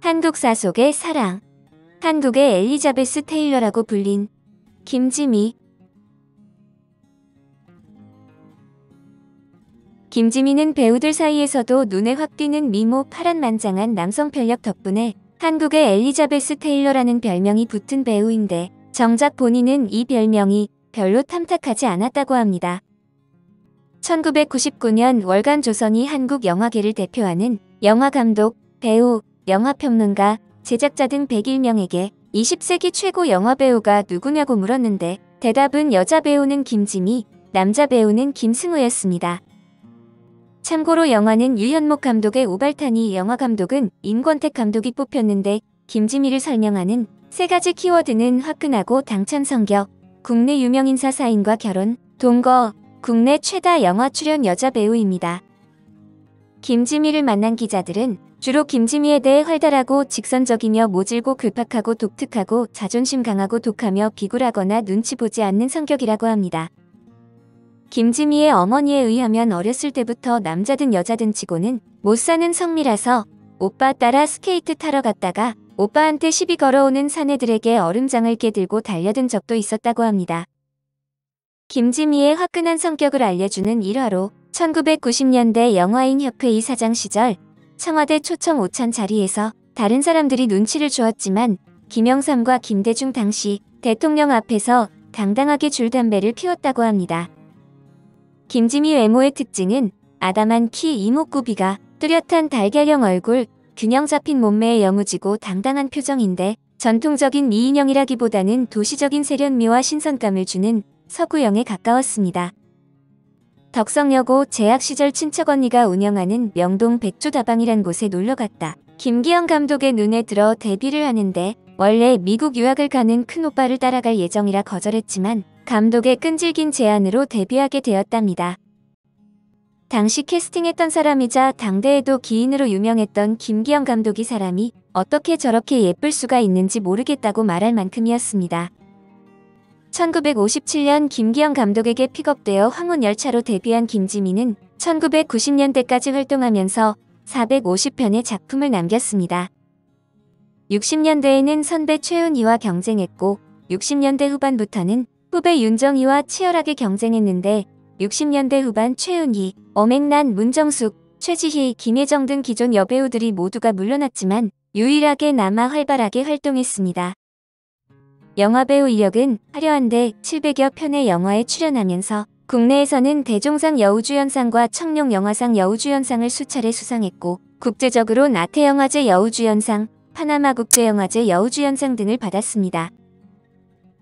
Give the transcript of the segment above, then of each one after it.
한국사 속의 사랑. 한국의 엘리자베스 테일러라고 불린 김지미. 김지미는 배우들 사이에서도 눈에 확 띄는 미모, 파란만장한 남성 편력 덕분에 한국의 엘리자베스 테일러라는 별명이 붙은 배우인데, 정작 본인은 이 별명이 별로 탐탁하지 않았다고 합니다. 1999년 월간 조선이 한국 영화계를 대표하는 영화감독, 배우, 영화평론가, 제작자 등 101명에게 20세기 최고 영화배우가 누구냐고 물었는데, 대답은 여자 배우는 김지미, 남자 배우는 김승우였습니다. 참고로 영화는 유현목 감독의 오발탄이, 영화감독은 임권택 감독이 뽑혔는데, 김지미를 설명하는 3가지 키워드는 화끈하고 당찬 성격, 국내 유명인사 사인과 결혼, 동거, 국내 최다 영화 출연 여자 배우입니다. 김지미를 만난 기자들은 주로 김지미에 대해 활달하고 직선적이며 모질고 글팍하고 독특하고 자존심 강하고 독하며 비굴하거나 눈치 보지 않는 성격이라고 합니다. 김지미의 어머니에 의하면 어렸을 때부터 남자든 여자든 치고는 못 사는 성미라서 오빠 따라 스케이트 타러 갔다가 오빠한테 시비 걸어오는 사내들에게 얼음장을 깨들고 달려든 적도 있었다고 합니다. 김지미의 화끈한 성격을 알려주는 일화로 1990년대 영화인협회 이사장 시절 청와대 초청 오찬 자리에서 다른 사람들이 눈치를 주었지만 김영삼과 김대중 당시 대통령 앞에서 당당하게 줄담배를 피웠다고 합니다. 김지미 외모의 특징은 아담한 키, 이목구비가, 뚜렷한 달걀형 얼굴, 균형 잡힌 몸매에 여무지고 당당한 표정인데, 전통적인 미인형이라기보다는 도시적인 세련미와 신선감을 주는 서구형에 가까웠습니다. 덕성여고 재학 시절 친척 언니가 운영하는 명동 백조다방이란 곳에 놀러갔다 김기영 감독의 눈에 들어 데뷔를 하는데, 원래 미국 유학을 가는 큰오빠를 따라갈 예정이라 거절했지만 감독의 끈질긴 제안으로 데뷔하게 되었답니다. 당시 캐스팅했던 사람이자 당대에도 기인으로 유명했던 김기영 감독이 사람이 어떻게 저렇게 예쁠 수가 있는지 모르겠다고 말할 만큼이었습니다. 1957년 김기영 감독에게 픽업되어 황혼열차로 데뷔한 김지미는 1990년대까지 활동하면서 450편의 작품을 남겼습니다. 60년대에는 선배 최은희와 경쟁했고 60년대 후반부터는 후배 윤정희와 치열하게 경쟁했는데, 60년대 후반 최은희, 엄앵란, 문정숙, 최지희, 김혜정 등 기존 여배우들이 모두가 물러났지만 유일하게 남아 활발하게 활동했습니다. 영화배우 이력은 화려한데 700여 편의 영화에 출연하면서 국내에서는 대종상 여우주연상과 청룡영화상 여우주연상을 수차례 수상했고, 국제적으로 나태영화제 여우주연상, 파나마 국제영화제 여우주연상 등을 받았습니다.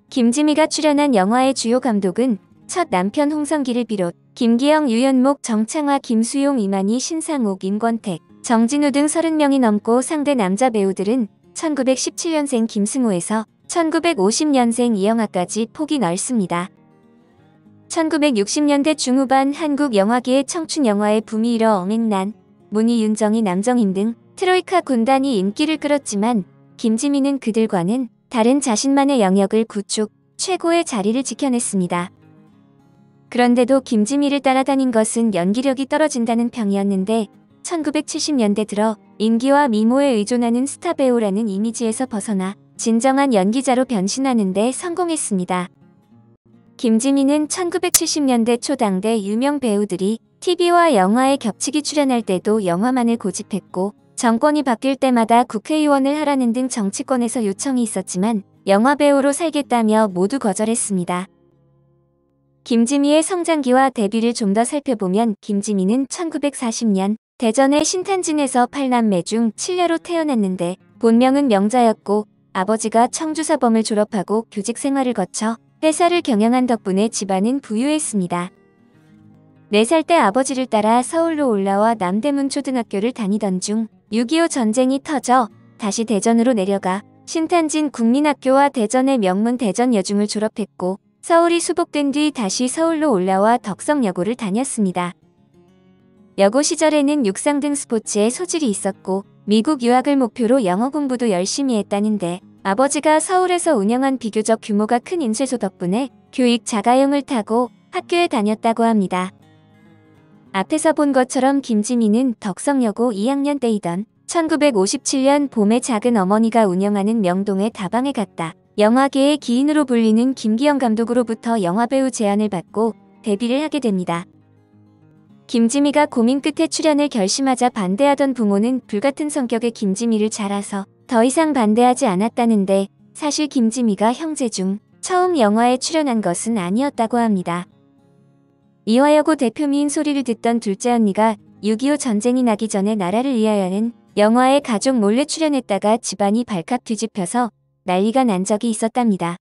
김지미가 출연한 영화의 주요 감독은 첫 남편 홍성기를 비롯 김기영, 유현목, 정창화, 김수용, 이만희, 신상옥, 임권택, 정진우 등 30명이 넘고, 상대 남자 배우들은 1917년생 김승우에서 1950년생 이영하까지 폭이 넓습니다. 1960년대 중후반 한국 영화계의 청춘 영화의 붐이 일어 엄앵란, 문희, 윤정희, 남정임 등 트로이카 군단이 인기를 끌었지만 김지미는 그들과는 다른 자신만의 영역을 구축, 최고의 자리를 지켜냈습니다. 그런데도 김지미를 따라다닌 것은 연기력이 떨어진다는 평이었는데, 1970년대 들어 인기와 미모에 의존하는 스타 배우라는 이미지에서 벗어나 진정한 연기자로 변신하는 데 성공했습니다. 김지미는 1970년대 초 당대 유명 배우들이 TV와 영화에 겹치기 출연할 때도 영화만을 고집했고, 정권이 바뀔 때마다 국회의원을 하라는 등 정치권에서 요청이 있었지만 영화배우로 살겠다며 모두 거절했습니다. 김지미의 성장기와 데뷔를 좀 더 살펴보면, 김지미는 1940년 대전의 신탄진에서 8남매 중 7녀로 태어났는데, 본명은 명자였고 아버지가 청주사범을 졸업하고 교직 생활을 거쳐 회사를 경영한 덕분에 집안은 부유했습니다. 4살 때 아버지를 따라 서울로 올라와 남대문 초등학교를 다니던 중 6.25 전쟁이 터져 다시 대전으로 내려가 신탄진 국민학교와 대전의 명문 대전여중을 졸업했고, 서울이 수복된 뒤 다시 서울로 올라와 덕성여고를 다녔습니다. 여고 시절에는 육상 등 스포츠에 소질이 있었고 미국 유학을 목표로 영어 공부도 열심히 했다는데, 아버지가 서울에서 운영한 비교적 규모가 큰 인쇄소 덕분에 교육 자가용을 타고 학교에 다녔다고 합니다. 앞에서 본 것처럼 김지미는 덕성여고 2학년 때이던 1957년 봄에 작은 어머니가 운영하는 명동의 다방에 갔다. 영화계의 기인으로 불리는 김기영 감독으로부터 영화배우 제안을 받고 데뷔를 하게 됩니다. 김지미가 고민 끝에 출연을 결심하자 반대하던 부모는 불같은 성격의 김지미를 잘 알아서 더 이상 반대하지 않았다는데 사실 김지미가 형제 중 처음 영화에 출연한 것은 아니었다고 합니다. 이화여고 대표미인 소리를 듣던 둘째 언니가 6.25 전쟁이 나기 전에 나라를 위하여는 영화에 가족 몰래 출연했다가 집안이 발칵 뒤집혀서 난리가 난 적이 있었답니다.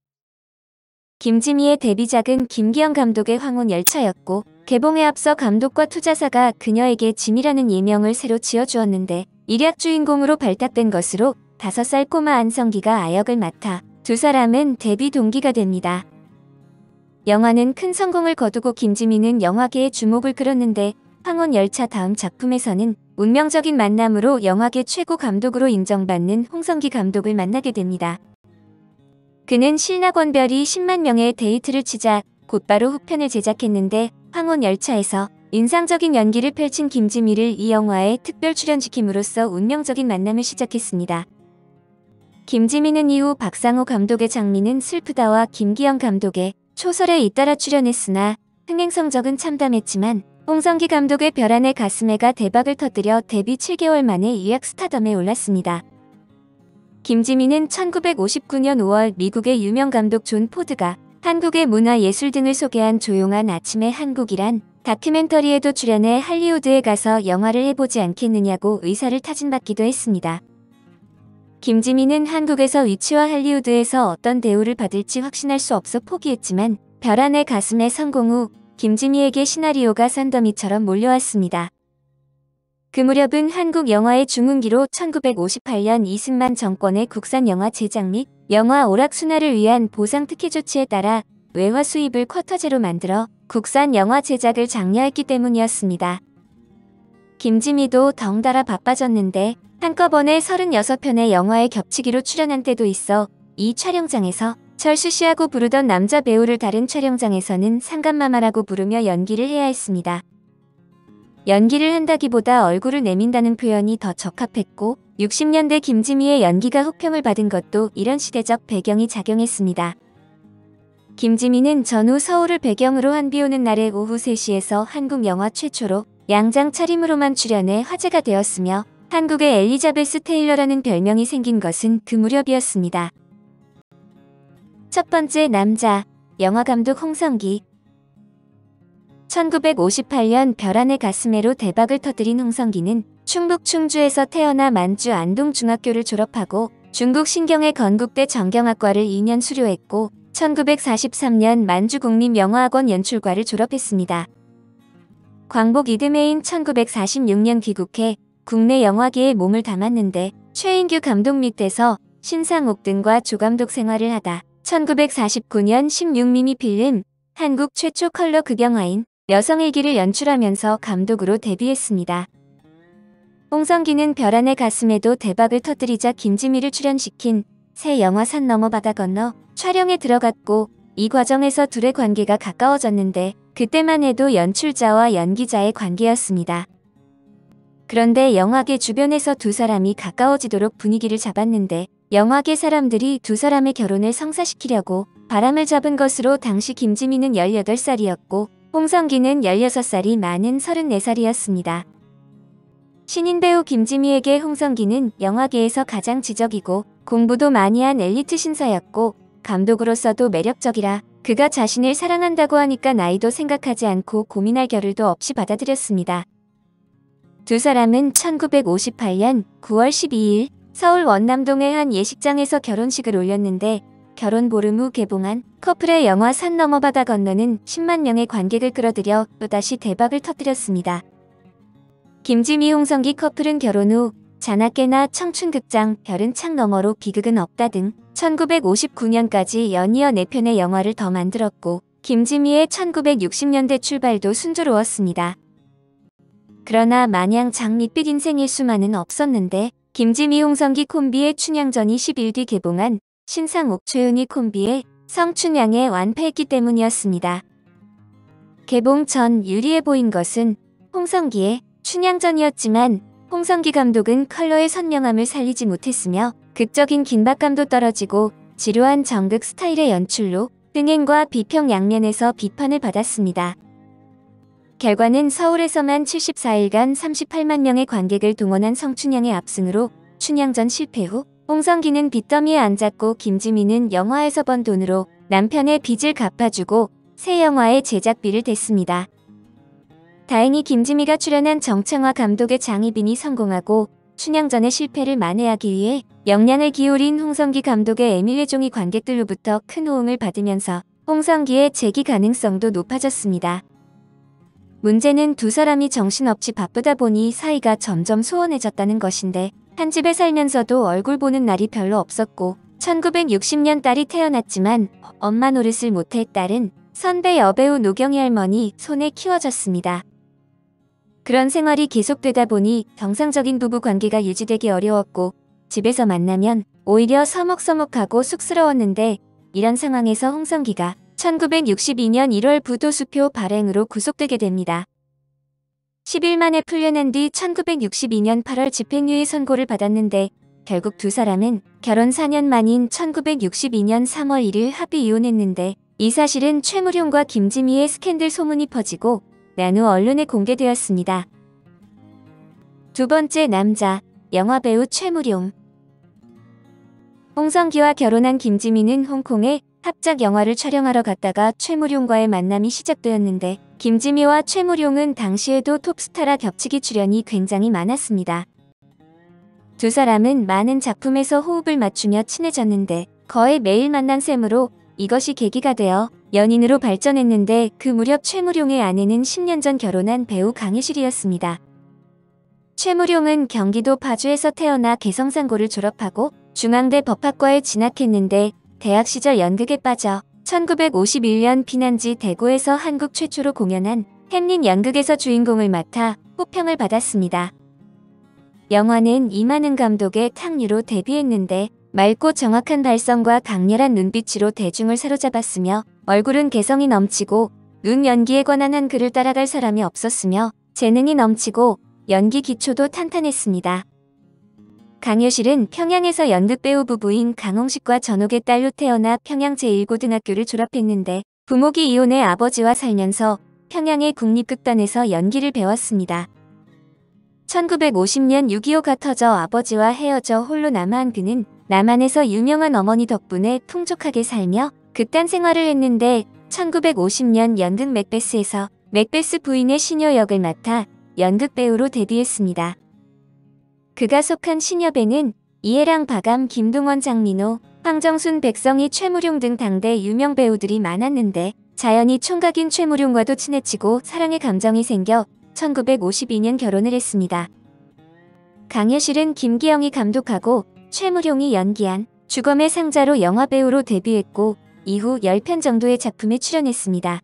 김지미의 데뷔작은 김기영 감독의 황혼열차였고 개봉에 앞서 감독과 투자사가 그녀에게 지미라는 예명을 새로 지어주었는데 일약 주인공으로 발탁된 것으로 5살 꼬마 안성기가 아역을 맡아 두 사람은 데뷔 동기가 됩니다. 영화는 큰 성공을 거두고 김지미는 영화계의 주목을 끌었는데 황혼열차 다음 작품에서는 운명적인 만남으로 영화계 최고 감독으로 인정받는 홍성기 감독을 만나게 됩니다. 그는 신낙원별이 10만 명의 데이트를 치자 곧바로 후편을 제작했는데 황혼열차에서 인상적인 연기를 펼친 김지미를 이 영화에 특별 출연시킴으로써 운명적인 만남을 시작했습니다. 김지미는 이후 박상호 감독의 장미는 슬프다와 김기영 감독의 초설에 잇따라 출연했으나 흥행 성적은 참담했지만 홍성기 감독의 별안의 가슴에가 대박을 터뜨려 데뷔 7개월 만에 유약 스타덤에 올랐습니다. 김지미는 1959년 5월 미국의 유명 감독 존 포드가 한국의 문화 예술 등을 소개한 조용한 아침의 한국이란 다큐멘터리에도 출연해 할리우드에 가서 영화를 해보지 않겠느냐고 의사를 타진받기도 했습니다. 김지미는 한국에서 위치와 할리우드에서 어떤 대우를 받을지 확신할 수 없어 포기했지만 별안의 가슴의 성공 후 김지미에게 시나리오가 산더미처럼 몰려왔습니다. 그 무렵은 한국 영화의 중흥기로 1958년 이승만 정권의 국산 영화 제작 및 영화 오락순화를 위한 보상 특혜 조치에 따라 외화 수입을 쿼터제로 만들어 국산 영화 제작을 장려했기 때문이었습니다. 김지미도 덩달아 바빠졌는데 한꺼번에 36편의 영화에 겹치기로 출연한 때도 있어 이 촬영장에서 철수 씨하고 부르던 남자 배우를 다른 촬영장에서는 상감마마라고 부르며 연기를 해야 했습니다. 연기를 한다기보다 얼굴을 내민다는 표현이 더 적합했고 60년대 김지미의 연기가 호평을 받은 것도 이런 시대적 배경이 작용했습니다. 김지미는 전후 서울을 배경으로 한 비오는 날의 오후 3시에서 한국 영화 최초로 양장 차림으로만 출연해 화제가 되었으며 한국의 엘리자베스 테일러라는 별명이 생긴 것은 그 무렵이었습니다. 첫 번째 남자, 영화감독 홍성기. 1958년 별안의 가슴에로 대박을 터뜨린 홍성기는 충북 충주에서 태어나 만주 안동중학교를 졸업하고 중국 신경의 건국대 정경학과를 2년 수료했고 1943년 만주국립영화학원 연출과를 졸업했습니다. 광복 이듬해인 1946년 귀국해 국내 영화계에 몸을 담았는데 최인규 감독 밑에서 신상옥 등과 조감독 생활을 하다 1949년 16mm 필름 한국 최초 컬러 극영화인 여성일기를 연출하면서 감독으로 데뷔했습니다. 홍성기는 별안의 가슴에도 대박을 터뜨리자 김지미를 출연시킨 새 영화 산 넘어 바다 건너 촬영에 들어갔고 이 과정에서 둘의 관계가 가까워졌는데 그때만 해도 연출자와 연기자의 관계였습니다. 그런데 영화계 주변에서 두 사람이 가까워지도록 분위기를 잡았는데 영화계 사람들이 두 사람의 결혼을 성사시키려고 바람을 잡은 것으로 당시 김지미는 18살이었고 홍성기는 16살이 많은 34살이었습니다. 신인 배우 김지미에게 홍성기는 영화계에서 가장 지적이고 공부도 많이 한 엘리트 신사였고 감독으로서도 매력적이라 그가 자신을 사랑한다고 하니까 나이도 생각하지 않고 고민할 겨를도 없이 받아들였습니다. 두 사람은 1958년 9월 12일 서울 원남동의 한 예식장에서 결혼식을 올렸는데 결혼 보름 후 개봉한 커플의 영화 산 넘어 바다 건너는 10만 명의 관객을 끌어들여 또다시 대박을 터뜨렸습니다. 김지미 홍성기 커플은 결혼 후 자나깨나 청춘극장 별은 창 너머로 비극은 없다 등 1959년까지 연이어 4편의 영화를 더 만들었고 김지미의 1960년대 출발도 순조로웠습니다. 그러나 마냥 장밋빛 인생일 수만은 없었는데 김지미 홍성기 콤비의 춘향전이 10일 뒤 개봉한 신상옥 최은희 콤비의 성춘향에 완패했기 때문이었습니다. 개봉 전 유리해 보인 것은 홍성기의 춘향전이었지만 홍성기 감독은 컬러의 선명함을 살리지 못했으며 극적인 긴박감도 떨어지고 지루한 정극 스타일의 연출로 흥행과 비평 양면에서 비판을 받았습니다. 결과는 서울에서만 74일간 38만 명의 관객을 동원한 성춘향의 압승으로 춘향전 실패 후 홍성기는 빚더미에 앉았고 김지미는 영화에서 번 돈으로 남편의 빚을 갚아주고 새 영화의 제작비를 댔습니다. 다행히 김지미가 출연한 정창화 감독의 장희빈이 성공하고 춘향전의 실패를 만회하기 위해 역량을 기울인 홍성기 감독의 에밀레종이 관객들로부터 큰 호응을 받으면서 홍성기의 재기 가능성도 높아졌습니다. 문제는 두 사람이 정신없이 바쁘다 보니 사이가 점점 소원해졌다는 것인데 한 집에 살면서도 얼굴 보는 날이 별로 없었고 1960년 딸이 태어났지만 엄마 노릇을 못할 딸은 선배 여배우 노경희 할머니 손에 키워졌습니다. 그런 생활이 계속되다 보니 정상적인 부부 관계가 유지되기 어려웠고 집에서 만나면 오히려 서먹서먹하고 쑥스러웠는데 이런 상황에서 홍성기가 1962년 1월 부도수표 발행으로 구속되게 됩니다. 10일 만에 풀려난 뒤 1962년 8월 집행유예 선고를 받았는데 결국 두 사람은 결혼 4년 만인 1962년 3월 1일 합의 이혼했는데 이 사실은 최무룡과 김지미의 스캔들 소문이 퍼지고 난 후 언론에 공개되었습니다. 두 번째 남자, 영화배우 최무룡. 홍성기와 결혼한 김지미는 홍콩에 합작 영화를 촬영하러 갔다가 최무룡과의 만남이 시작되었는데 김지미와 최무룡은 당시에도 톱스타라 겹치기 출연이 굉장히 많았습니다. 두 사람은 많은 작품에서 호흡을 맞추며 친해졌는데 거의 매일 만난 셈으로 이것이 계기가 되어 연인으로 발전했는데 그 무렵 최무룡의 아내는 10년 전 결혼한 배우 강혜실이었습니다. 최무룡은 경기도 파주에서 태어나 개성상고를 졸업하고 중앙대 법학과에 진학했는데 대학 시절 연극에 빠져 1951년 피난지 대구에서 한국 최초로 공연한 햄릿 연극에서 주인공을 맡아 호평을 받았습니다. 영화는 이만흥 감독의 탕류로 데뷔했는데 맑고 정확한 발성과 강렬한 눈빛으로 대중을 사로잡았으며 얼굴은 개성이 넘치고 눈 연기에 관한 한 글을 따라갈 사람이 없었으며 재능이 넘치고 연기 기초도 탄탄했습니다. 강효실은 평양에서 연극배우 부부인 강홍식과 전옥의 딸로 태어나 평양 제1고등학교를 졸업했는데 부모기 이혼해 아버지와 살면서 평양의 국립극단에서 연기를 배웠습니다. 1950년 6.25가 터져 아버지와 헤어져 홀로 남아한 그는 남한에서 유명한 어머니 덕분에 풍족하게 살며 극단 생활을 했는데 1950년 연극 맥베스에서 맥베스 부인의 시녀 역을 맡아 연극배우로 데뷔했습니다. 그가 속한 시녀배는 이해랑 박암, 김동원, 장민호, 황정순, 백성희, 최무룡 등 당대 유명 배우들이 많았는데 자연히 총각인 최무룡과도 친해지고 사랑의 감정이 생겨 1952년 결혼을 했습니다. 강효실은 김기영이 감독하고 최무룡이 연기한 주검의 상자로 영화배우로 데뷔했고 이후 10편 정도의 작품에 출연했습니다.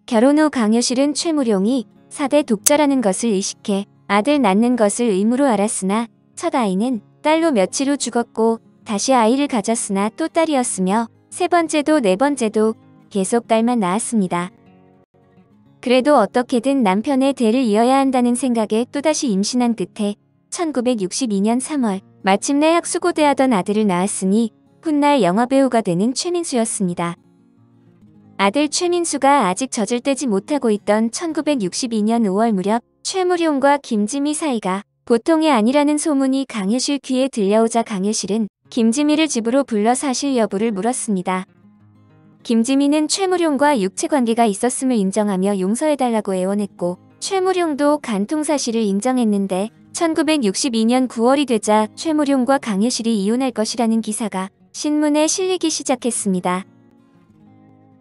결혼 후 강효실은 최무룡이 4대 독자라는 것을 의식해 아들 낳는 것을 의무로 알았으나 첫 아이는 딸로 며칠 후 죽었고 다시 아이를 가졌으나 또 딸이었으며 세 번째도 네 번째도 계속 딸만 낳았습니다. 그래도 어떻게든 남편의 대를 이어야 한다는 생각에 또다시 임신한 끝에 1962년 3월 마침내 학수고대하던 아들을 낳았으니 훗날 영화배우가 되는 최민수였습니다. 아들 최민수가 아직 젖을 떼지 못하고 있던 1962년 5월 무렵 최무룡과 김지미 사이가 보통이 아니라는 소문이 강효실 귀에 들려오자 강효실은 김지미를 집으로 불러 사실 여부를 물었습니다. 김지미는 최무룡과 육체관계가 있었음을 인정하며 용서해달라고 애원했고 최무룡도 간통 사실을 인정했는데 1962년 9월이 되자 최무룡과 강효실이 이혼할 것이라는 기사가 신문에 실리기 시작했습니다.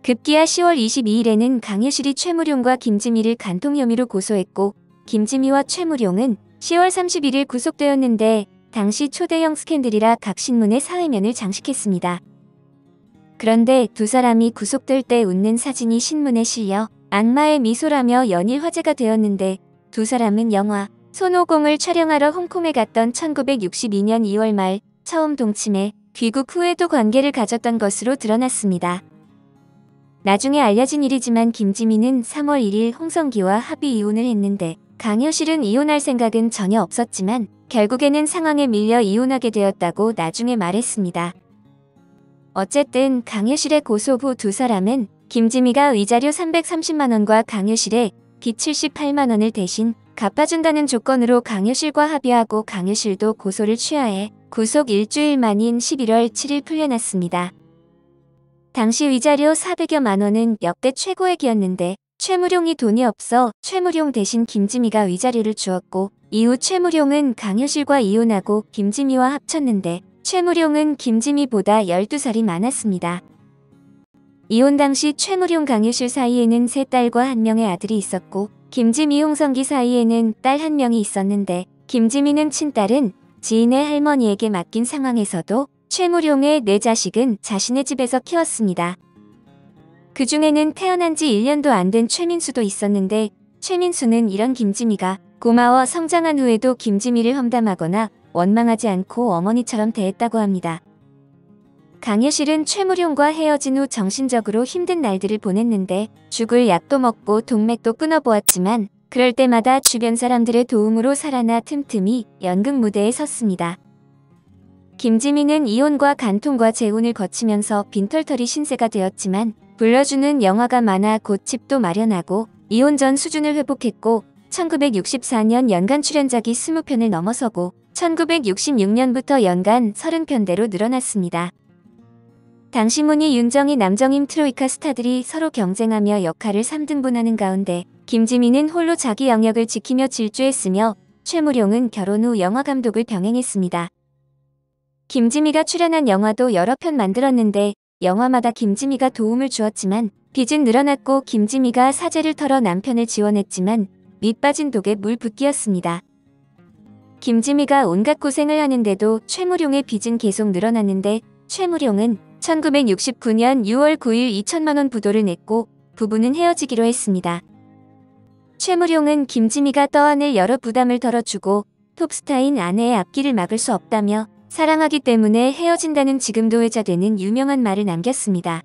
급기야 10월 22일에는 강효실이 최무룡과 김지미를 간통 혐의로 고소했고 김지미와 최무룡은 10월 31일 구속되었는데 당시 초대형 스캔들이라 각 신문에 사회면을 장식했습니다. 그런데 두 사람이 구속될 때 웃는 사진이 신문에 실려 악마의 미소라며 연일 화제가 되었는데 두 사람은 영화 손오공을 촬영하러 홍콩에 갔던 1962년 2월 말 처음 동침해 귀국 후에도 관계를 가졌던 것으로 드러났습니다. 나중에 알려진 일이지만 김지미는 3월 1일 홍성기와 합의 이혼을 했는데 강효실은 이혼할 생각은 전혀 없었지만 결국에는 상황에 밀려 이혼하게 되었다고 나중에 말했습니다. 어쨌든 강효실의 고소 후 두 사람은 김지미가 위자료 330만원과 강효실의 빚 78만원을 대신 갚아준다는 조건으로 강효실과 합의하고 강효실도 고소를 취하해 구속 일주일 만인 11월 7일 풀려났습니다. 당시 위자료 400여 만원은 역대 최고액이었는데 최무룡이 돈이 없어 최무룡 대신 김지미가 위자료를 주었고 이후 최무룡은 강효실과 이혼하고 김지미와 합쳤는데 최무룡은 김지미보다 12살이 많았습니다. 이혼 당시 최무룡 강효실 사이에는 3딸과 1명의 아들이 있었고 김지미 홍성기 사이에는 딸 1명이 있었는데 김지미는 친딸은 지인의 할머니에게 맡긴 상황에서도 최무룡의 4자식은 자신의 집에서 키웠습니다. 그 중에는 태어난 지 1년도 안 된 최민수도 있었는데 최민수는 이런 김지미가 고마워 성장한 후에도 김지미를 험담하거나 원망하지 않고 어머니처럼 대했다고 합니다. 강효실은 최무룡과 헤어진 후 정신적으로 힘든 날들을 보냈는데 죽을 약도 먹고 동맥도 끊어보았지만 그럴 때마다 주변 사람들의 도움으로 살아나 틈틈이 연극 무대에 섰습니다. 김지미는 이혼과 간통과 재혼을 거치면서 빈털터리 신세가 되었지만 불러주는 영화가 많아 곧 집도 마련하고 이혼 전 수준을 회복했고 1964년 연간 출연작이 20편을 넘어서고 1966년부터 연간 30편대로 늘어났습니다. 당시 문희, 윤정희, 남정임 트로이카 스타들이 서로 경쟁하며 역할을 3등분하는 가운데 김지미는 홀로 자기 영역을 지키며 질주했으며 최무룡은 결혼 후 영화감독을 병행했습니다. 김지미가 출연한 영화도 여러 편 만들었는데 영화마다 김지미가 도움을 주었지만 빚은 늘어났고 김지미가 사재를 털어 남편을 지원했지만 밑빠진 독에 물 붓기였습니다. 김지미가 온갖 고생을 하는데도 최무룡의 빚은 계속 늘어났는데 최무룡은 1969년 6월 9일 2천만원 부도를 냈고 부부는 헤어지기로 했습니다. 최무룡은 김지미가 떠안을 여러 부담을 덜어주고 톱스타인 아내의 앞길을 막을 수 없다며 사랑하기 때문에 헤어진다는 지금도 회자되는 유명한 말을 남겼습니다.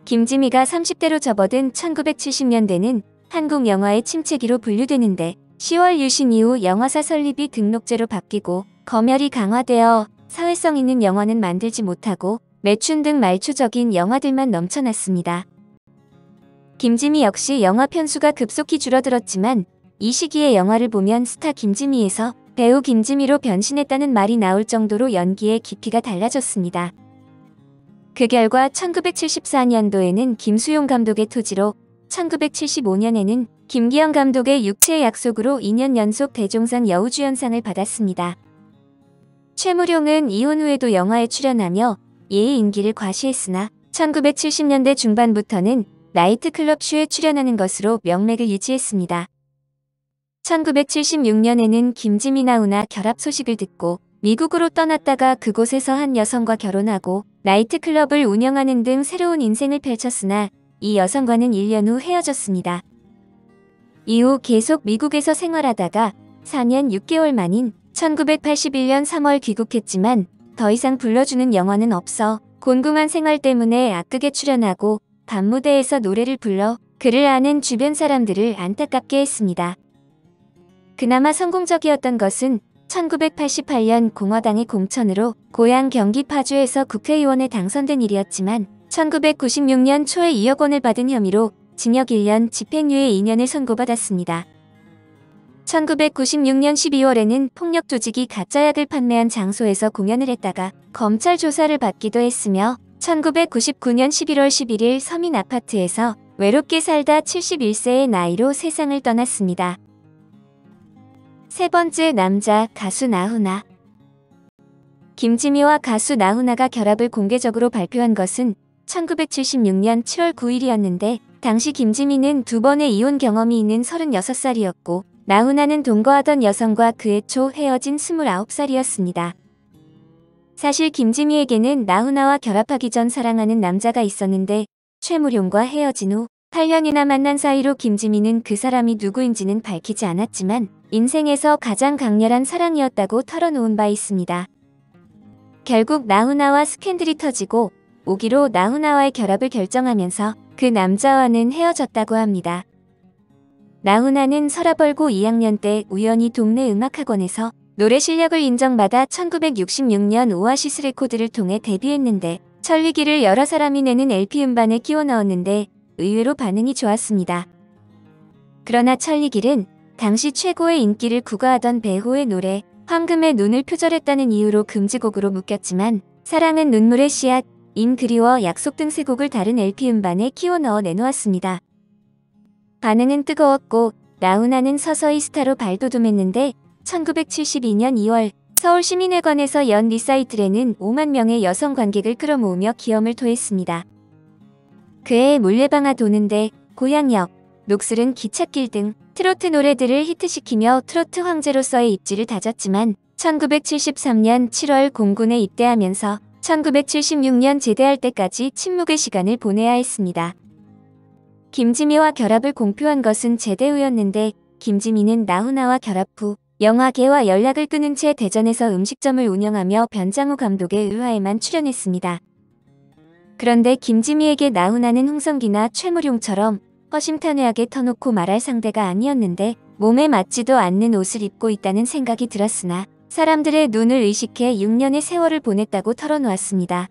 김지미가 30대로 접어든 1970년대는 한국 영화의 침체기로 분류되는데 10월 유신 이후 영화사 설립이 등록제로 바뀌고 검열이 강화되어 사회성 있는 영화는 만들지 못하고 매춘 등 말초적인 영화들만 넘쳐났습니다. 김지미 역시 영화 편수가 급속히 줄어들었지만 이 시기에 영화를 보면 스타 김지미에서 배우 김지미로 변신했다는 말이 나올 정도로 연기의 깊이가 달라졌습니다. 그 결과 1974년도에는 김수용 감독의 토지로 1975년에는 김기영 감독의 육체의 약속으로 2년 연속 대종상 여우주연상을 받았습니다. 최무룡은 이혼 후에도 영화에 출연하며 예의 인기를 과시했으나 1970년대 중반부터는 나이트클럽 쇼에 출연하는 것으로 명맥을 유지했습니다. 1976년에는 김지미 나훈아 결합 소식을 듣고 미국으로 떠났다가 그곳에서 한 여성과 결혼하고 나이트클럽을 운영하는 등 새로운 인생을 펼쳤으나 이 여성과는 1년 후 헤어졌습니다. 이후 계속 미국에서 생활하다가 4년 6개월 만인 1981년 3월 귀국했지만 더 이상 불러주는 영화는 없어 곤궁한 생활 때문에 악극에 출연하고 밤무대에서 노래를 불러 그를 아는 주변 사람들을 안타깝게 했습니다. 그나마 성공적이었던 것은 1988년 공화당의 공천으로 고향 경기 파주에서 국회의원에 당선된 일이었지만 1996년 초에 2억 원을 받은 혐의로 징역 1년 집행유예 2년을 선고받았습니다. 1996년 12월에는 폭력 조직이 가짜약을 판매한 장소에서 공연을 했다가 검찰 조사를 받기도 했으며 1999년 11월 11일 서민 아파트에서 외롭게 살다 71세의 나이로 세상을 떠났습니다. 세 번째 남자 가수 나훈아. 김지미와 가수 나훈아가 결합을 공개적으로 발표한 것은 1976년 7월 9일이었는데 당시 김지미는 2번의 이혼 경험이 있는 36살이었고 나훈아는 동거하던 여성과 그해 초 헤어진 29살이었습니다. 사실 김지미에게는 나훈아와 결합하기 전 사랑하는 남자가 있었는데 최무룡과 헤어진 후 8년이나 만난 사이로 김지미는 그 사람이 누구인지는 밝히지 않았지만 인생에서 가장 강렬한 사랑이었다고 털어놓은 바 있습니다. 결국 나훈아와 스캔들이 터지고 5기로 나훈아와의 결합을 결정하면서 그 남자와는 헤어졌다고 합니다. 나훈아는 서라벌고 2학년 때 우연히 동네 음악학원에서 노래 실력을 인정받아 1966년 오아시스 레코드를 통해 데뷔했는데 천리기를 여러 사람이 내는 LP 음반에 끼워 넣었는데 의외로 반응이 좋았습니다. 그러나 천리길은 당시 최고의 인기를 구가하던 배호의 노래 황금의 눈을 표절했다는 이유로 금지곡으로 묶였지만 사랑은 눈물의 씨앗, 인 그리워 약속 등 세 곡을 다른 LP 음반에 끼워 넣어 내놓았습니다. 반응은 뜨거웠고 나훈아는 서서히 스타로 발돋움했는데 1972년 2월 서울시민회관에서 연 리사이틀에는 5만 명의 여성 관객을 끌어모으며 기염을 토했습니다. 그해 물레방아 도는데, 고향역, 녹슬은 기찻길 등 트로트 노래들을 히트시키며 트로트 황제로서의 입지를 다졌지만 1973년 7월 공군에 입대하면서 1976년 제대할 때까지 침묵의 시간을 보내야 했습니다. 김지미와 결합을 공표한 것은 제대 후였는데 김지미는 나훈아와 결합 후 영화계와 연락을 끊은 채 대전에서 음식점을 운영하며 변장우 감독의 의화에만 출연했습니다. 그런데 김지미에게 나훈아는 홍성기나 최무룡처럼 허심탄회하게 터놓고 말할 상대가 아니었는데 몸에 맞지도 않는 옷을 입고 있다는 생각이 들었으나 사람들의 눈을 의식해 6년의 세월을 보냈다고 털어놓았습니다.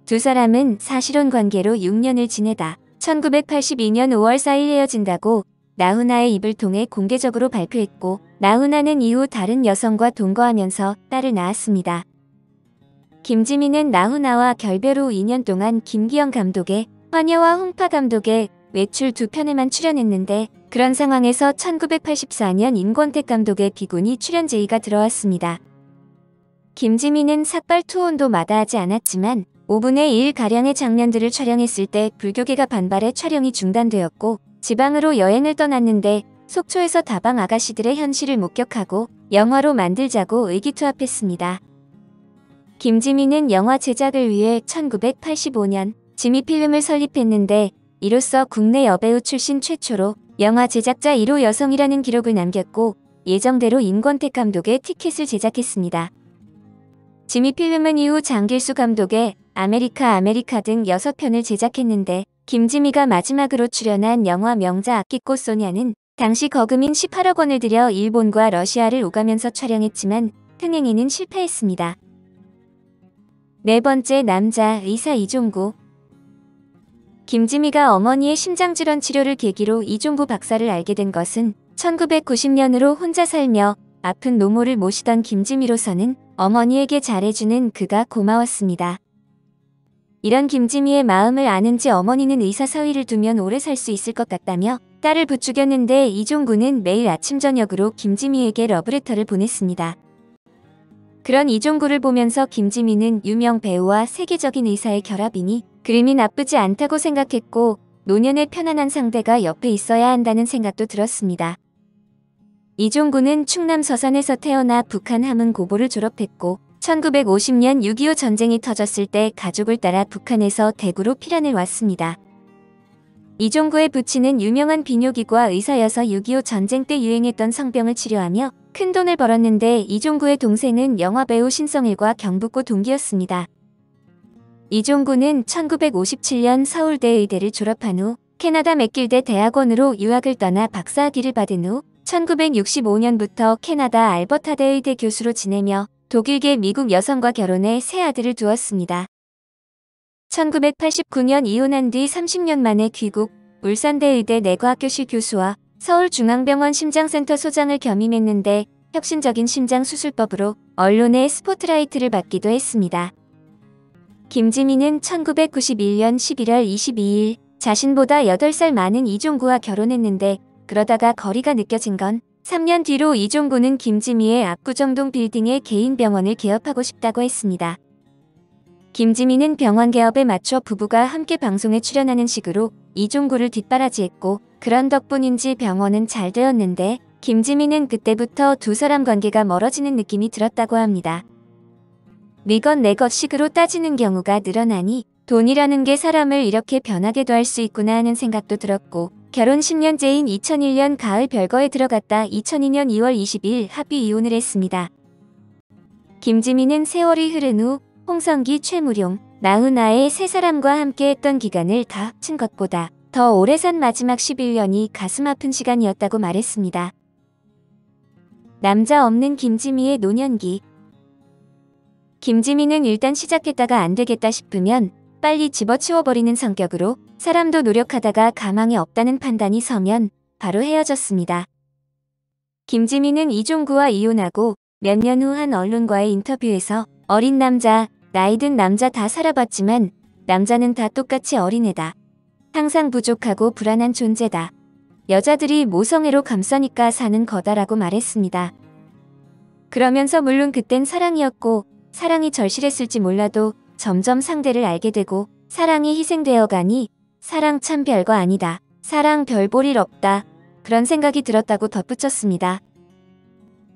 두 사람은 사실혼 관계로 6년을 지내다 1982년 5월 4일 헤어진다고 나훈아의 입을 통해 공개적으로 발표했고 나훈아는 이후 다른 여성과 동거하면서 딸을 낳았습니다. 김지미는 나훈아와 결별 후 2년 동안 김기영 감독의 화녀와 홍파 감독의 외출 2편에만 출연했는데 그런 상황에서 1984년 임권택 감독의 비군이 출연 제의가 들어왔습니다. 김지미는 삭발 투혼도 마다하지 않았지만 5분의 1가량의 장면들을 촬영했을 때 불교계가 반발해 촬영이 중단되었고 지방으로 여행을 떠났는데 속초에서 다방 아가씨들의 현실을 목격하고 영화로 만들자고 의기투합했습니다. 김지미는 영화 제작을 위해 1985년 지미필름을 설립했는데 이로써 국내 여배우 출신 최초로 영화 제작자 1호 여성이라는 기록을 남겼고 예정대로 임권택 감독의 티켓을 제작했습니다. 지미필름은 이후 장길수 감독의 아메리카 등 6편을 제작했는데 김지미가 마지막으로 출연한 영화 명자 아끼꽃 소냐는 당시 거금인 18억 원을 들여 일본과 러시아를 오가면서 촬영했지만 흥행에는 실패했습니다. 네 번째 남자 의사 이종구. 김지미가 어머니의 심장질환 치료를 계기로 이종구 박사를 알게 된 것은 1990년으로 혼자 살며 아픈 노모를 모시던 김지미로서는 어머니에게 잘해주는 그가 고마웠습니다. 이런 김지미의 마음을 아는지 어머니는 의사 사위를 두면 오래 살 수 있을 것 같다며 딸을 부추겼는데 이종구는 매일 아침 저녁으로 김지미에게 러브레터를 보냈습니다. 그런 이종구를 보면서 김지미는 유명 배우와 세계적인 의사의 결합이니 그림이 나쁘지 않다고 생각했고 노년의 편안한 상대가 옆에 있어야 한다는 생각도 들었습니다. 이종구는 충남 서산에서 태어나 북한 함흥 고보를 졸업했고 1950년 6.25 전쟁이 터졌을 때 가족을 따라 북한에서 대구로 피란을 왔습니다. 이종구의 부친은 유명한 비뇨기과 의사여서 6.25 전쟁 때 유행했던 성병을 치료하며 큰돈을 벌었는데 이종구의 동생은 영화배우 신성일과 경북고 동기였습니다. 이종구는 1957년 서울대 의대를 졸업한 후 캐나다 맥길대 대학원으로 유학을 떠나 박사학위를 받은 후 1965년부터 캐나다 알버타 대의대 교수로 지내며 독일계 미국 여성과 결혼해 세 아들을 두었습니다. 1989년 이혼한 뒤 30년 만에 귀국, 울산대의대 내과학교실 교수와 서울중앙병원 심장센터 소장을 겸임했는데 혁신적인 심장수술법으로 언론의 스포트라이트를 받기도 했습니다. 김지미는 1991년 11월 22일 자신보다 8살 많은 이종구와 결혼했는데 그러다가 거리가 느껴진 건 3년 뒤로 이종구는 김지미의 압구정동 빌딩에 개인 병원을 개업하고 싶다고 했습니다. 김지미는 병원 개업에 맞춰 부부가 함께 방송에 출연하는 식으로 이종구를 뒷바라지했고 그런 덕분인지 병원은 잘 되었는데 김지미는 그때부터 두 사람 관계가 멀어지는 느낌이 들었다고 합니다. 네것 내것 식으로 따지는 경우가 늘어나니 돈이라는 게 사람을 이렇게 변하게도 할 수 있구나 하는 생각도 들었고 결혼 10년째인 2001년 가을 별거에 들어갔다 2002년 2월 20일 합의 이혼을 했습니다. 김지미는 세월이 흐른 후 홍성기, 최무룡, 나훈아의 세 사람과 함께 했던 기간을 다 합친 것보다 더 오래 산 마지막 11년이 가슴 아픈 시간이었다고 말했습니다. 남자 없는 김지미의 노년기. 김지미는 일단 시작했다가 안 되겠다 싶으면 빨리 집어치워버리는 성격으로 사람도 노력하다가 가망이 없다는 판단이 서면 바로 헤어졌습니다. 김지미는 이종구와 이혼하고 몇 년 후 한 언론과의 인터뷰에서 어린 남자, 나이 든 남자 다 살아봤지만 남자는 다 똑같이 어린애다. 항상 부족하고 불안한 존재다. 여자들이 모성애로 감싸니까 사는 거다라고 말했습니다. 그러면서 물론 그땐 사랑이었고 사랑이 절실했을지 몰라도 점점 상대를 알게 되고 사랑이 희생되어 가니 사랑 참 별거 아니다. 사랑 별 볼 일 없다. 그런 생각이 들었다고 덧붙였습니다.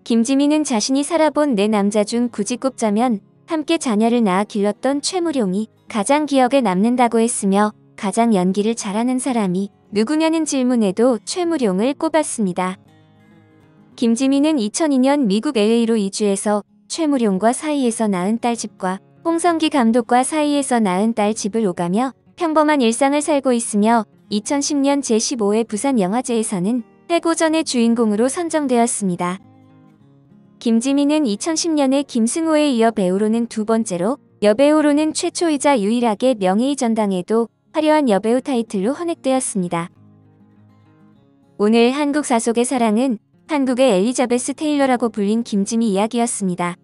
김지미는 자신이 살아본 네 남자 중 굳이 꼽자면 함께 자녀를 낳아 길렀던 최무룡이 가장 기억에 남는다고 했으며 가장 연기를 잘하는 사람이 누구냐는 질문에도 최무룡을 꼽았습니다. 김지미는 2002년 미국 LA로 이주해서 최무룡과 사이에서 낳은 딸 집과 홍성기 감독과 사이에서 낳은 딸 집을 오가며 평범한 일상을 살고 있으며 2010년 제15회 부산영화제에서는 해고전의 주인공으로 선정되었습니다. 김지미는 2010년에 김승호에 이어 배우로는 두 번째로 여배우로는 최초이자 유일하게 명예의 전당에도 화려한 여배우 타이틀로 헌액되었습니다. 오늘 한국 사속의 사랑은 한국의 엘리자베스 테일러라고 불린 김지미 이야기였습니다.